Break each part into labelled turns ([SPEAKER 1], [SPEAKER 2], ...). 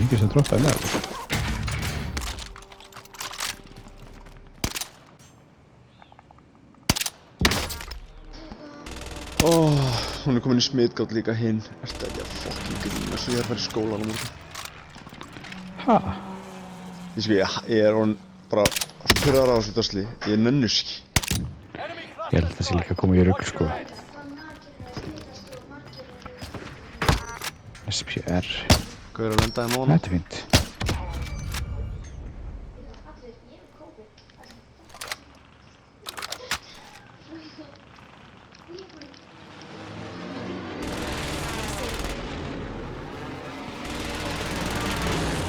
[SPEAKER 1] enginn sem droppaði með það.
[SPEAKER 2] Hún komin í smitgátt líka hinn. Ertu ekki að fucking grína svo ég að fara í skólan á morgun?
[SPEAKER 1] Ha?
[SPEAKER 2] Ég orðinn bara pirraður á þessu drasli. Ég nennus ekki.
[SPEAKER 1] Ég held að það sé líka að koma í rugl, sko. SPR.
[SPEAKER 2] Hvað er að lenda í móna?
[SPEAKER 1] Þetta er fínt.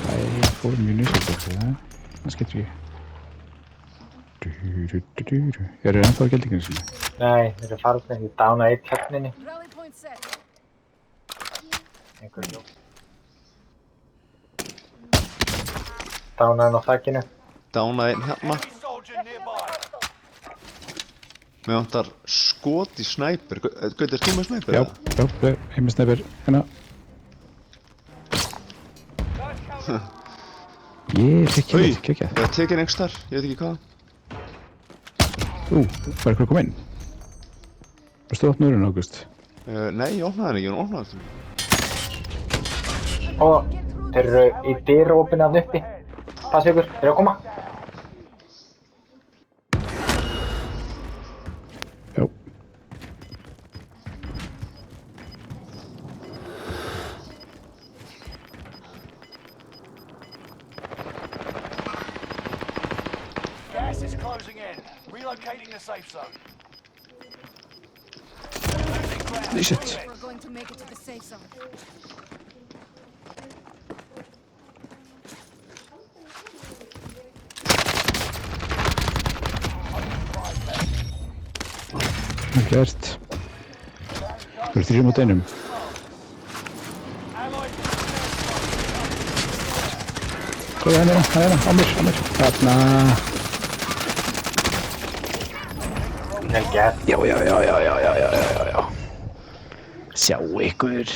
[SPEAKER 1] Það fór mjög nýsast það. Það skiptir ég. Ég er ennþá á geldinginu sinni.
[SPEAKER 3] Nei, þeir eru farnir. Ég dána eitt hérna. Einhver ljó. Dána hann á þakkinu.
[SPEAKER 2] Dána einn hérna. Mér vantar skot í snæper. Gauti, er þú með snæper?
[SPEAKER 1] Já, ég með snæper. Hérna. Ég fikk ekki.
[SPEAKER 2] Ég tekið einhvers þar, ég veit ekki hvað.
[SPEAKER 1] Var ykkur að koma inn? Varstu að opna urinn, Ágúst?
[SPEAKER 2] Nei, ég opnaði henni ekki, hún opnaði þetta.
[SPEAKER 3] Og þeir eru í dyraopinu að uppi. Passi ykkur, þeir eru að koma.
[SPEAKER 1] Já.
[SPEAKER 4] Gas is closing in. Relocating the safe zone.
[SPEAKER 1] Shit.
[SPEAKER 5] We're going to make it to the safe zone.
[SPEAKER 1] Gert. Það eru 3 mót einum. Hvað er hérna? Á mér. Þarna.
[SPEAKER 3] Vel gert.
[SPEAKER 1] Já. Sjá ykkur.